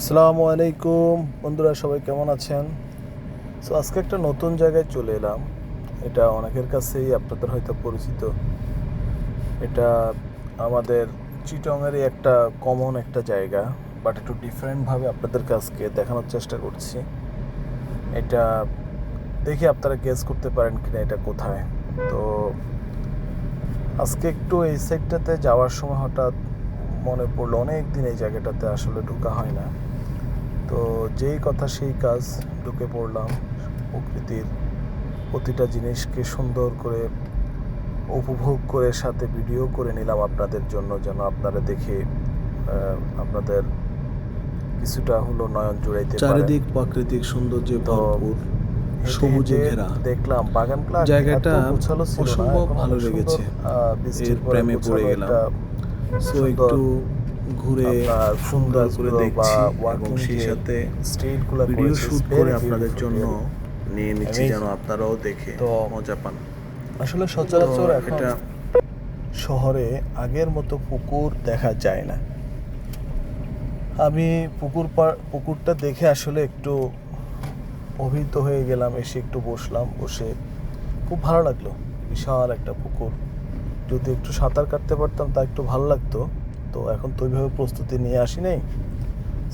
আসসালামু আলাইকুম বন্ধুরা, সবাই কেমন আছেন? আজকে একটা নতুন জায়গায় চলে এলাম। এটা অনেকের কাছেই আপনাদের হয়তো পরিচিত। এটা আমাদের চিটংয়েরই একটা কমন একটা জায়গা, বাট একটু ডিফারেন্টভাবে আপনাদেরকে আজকে দেখানোর চেষ্টা করছি। এটা দেখি আপনারা গেস করতে পারেন কিনা এটা কোথায়। তো আজকে একটু এই সাইডটাতে যাওয়ার সময় হঠাৎ মনে পড়লো অনেক দিন এই জায়গাটাতে আসলে ঢোকা হয় না। তো যেই কথা সেই কাজ, ঢুকে পড়লাম। প্রকৃতির প্রতিটা জিনিসকে সুন্দর করে উপভোগ করে সাথে ভিডিও করে নিলাম আপনাদের জন্য, যেন আপনারা দেখে আপনাদের কিছুটা হলো নয়ন জুড়াইতে পারেন। চারিদিক প্রাকৃতিক সৌন্দর্যে ভরপুর, সবুজে ঘেরা। দেখলাম বাগানগুলো জায়গাটা গোছালো ছিল না, অসম্ভব এখন ভালো অনেক লেগেছে। বৃষ্টির এর পরে প্রেমে পড়ে গেলাম। সো একটু ঘুরে সুন্দর করে দেখছি এবং সেই সাথে স্ট্রিটগুলো ভিডিও শুট করে আপনাদের জন্য নিয়ে নিচ্ছি, যেন আপনারাও দেখে তো মজা পান। আসলে সচরাচর তো এখন এটা শহরে আগের মতো পুকুর দেখা যায় না। আমি পুকুরটা দেখে আসলে একটু অভিভূত হয়ে গেলাম। এসে একটু বসলাম, বসে খুব ভালো লাগলো। বিশাল একটা পুকুর, যদি একটু সাঁতার কাটতে পারতাম তা একটু ভালো লাগতো। তো এখন তো ওইভাবে প্রস্তুতি নিয়ে আসি নাই,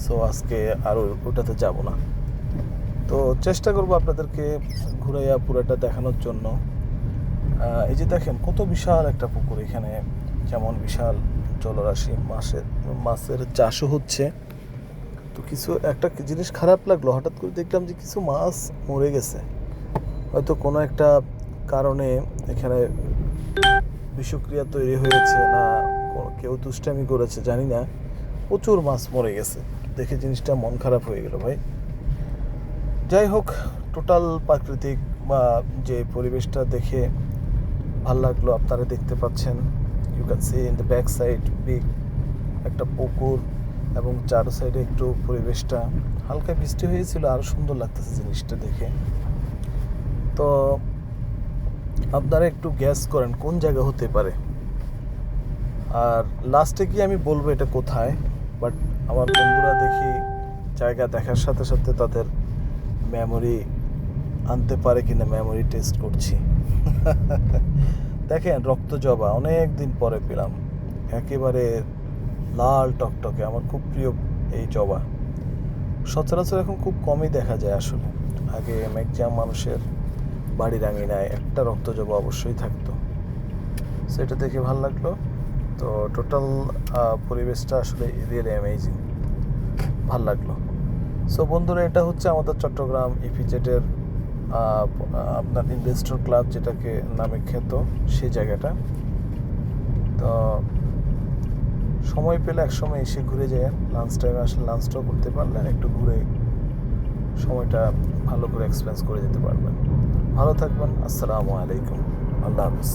সো আজকে আর ওটাতে যাব না। তো চেষ্টা করবো আপনাদেরকে ঘুরাইয়া পুরাটা দেখানোর জন্য। এই যে দেখেন কত বিশাল একটা পুকুর, এখানে যেমন বিশাল জলরাশি, মাছের চাষও হচ্ছে। তো কিছু একটা জিনিস খারাপ লাগলো, হঠাৎ করে দেখলাম যে কিছু মাছ মরে গেছে। হয়তো কোনো একটা কারণে এখানে বিষক্রিয়া তৈরি হয়েছে, না কেউ দুষ্টামি করেছে জানি না, প্রচুর মাছ মরে গেছে। দেখে জিনিসটা মন খারাপ হয়ে গেল ভাই। যাই হোক, টোটাল প্রাকৃতিক বা যে পরিবেশটা দেখে ভাল লাগলো। আপনারা দেখতে পাচ্ছেন, you can see in the back side big একটা পুকুর, এবং চারো সাইডে একটু পরিবেশটা হালকা বৃষ্টি হয়েছিল, আরও সুন্দর লাগতেছে জিনিসটা দেখে। তো আপনারা একটু গ্যাস করেন কোন জায়গা হতে পারে। আর লাস্টে গিয়ে আমি বলবো এটা কোথায়, বাট আমার বন্ধুরা দেখি জায়গা দেখার সাথে সাথে তাদের মেমোরি আনতে পারে কিনা, মেমোরি টেস্ট করছি। দেখেন রক্ত জবা অনেক দিন পরে পেলাম, একেবারে লাল টকটকে, আমার খুব প্রিয় এই জবা। সচরাচর এখন খুব কমই দেখা যায় আসলে। আগে ম্যাক্সিমাম মানুষের বাড়ির আঙিনায় একটা রক্ত জবা অবশ্যই থাকতো। সেটা দেখে ভালো লাগলো। তো টোটাল পরিবেশটা আসলে রিয়েলি অ্যামেজিং, ভাল লাগলো। সো বন্ধুরা, এটা হচ্ছে আমাদের চট্টগ্রাম ইপিজেডের আপনার ইনভেস্টর ক্লাব যেটাকে নামে খ্যাত, সেই জায়গাটা। তো সময় পেলে এক সময় এসে ঘুরে যায়, লাঞ্চ টাইমে আসলে লাঞ্চটাও করতে পারলেন, একটু ঘুরে সময়টা ভালো করে এক্সপিরিয়েন্স করে যেতে পারবেন। ভালো থাকবেন। আসসালামু আলাইকুম, আল্লাহ হাফিজ।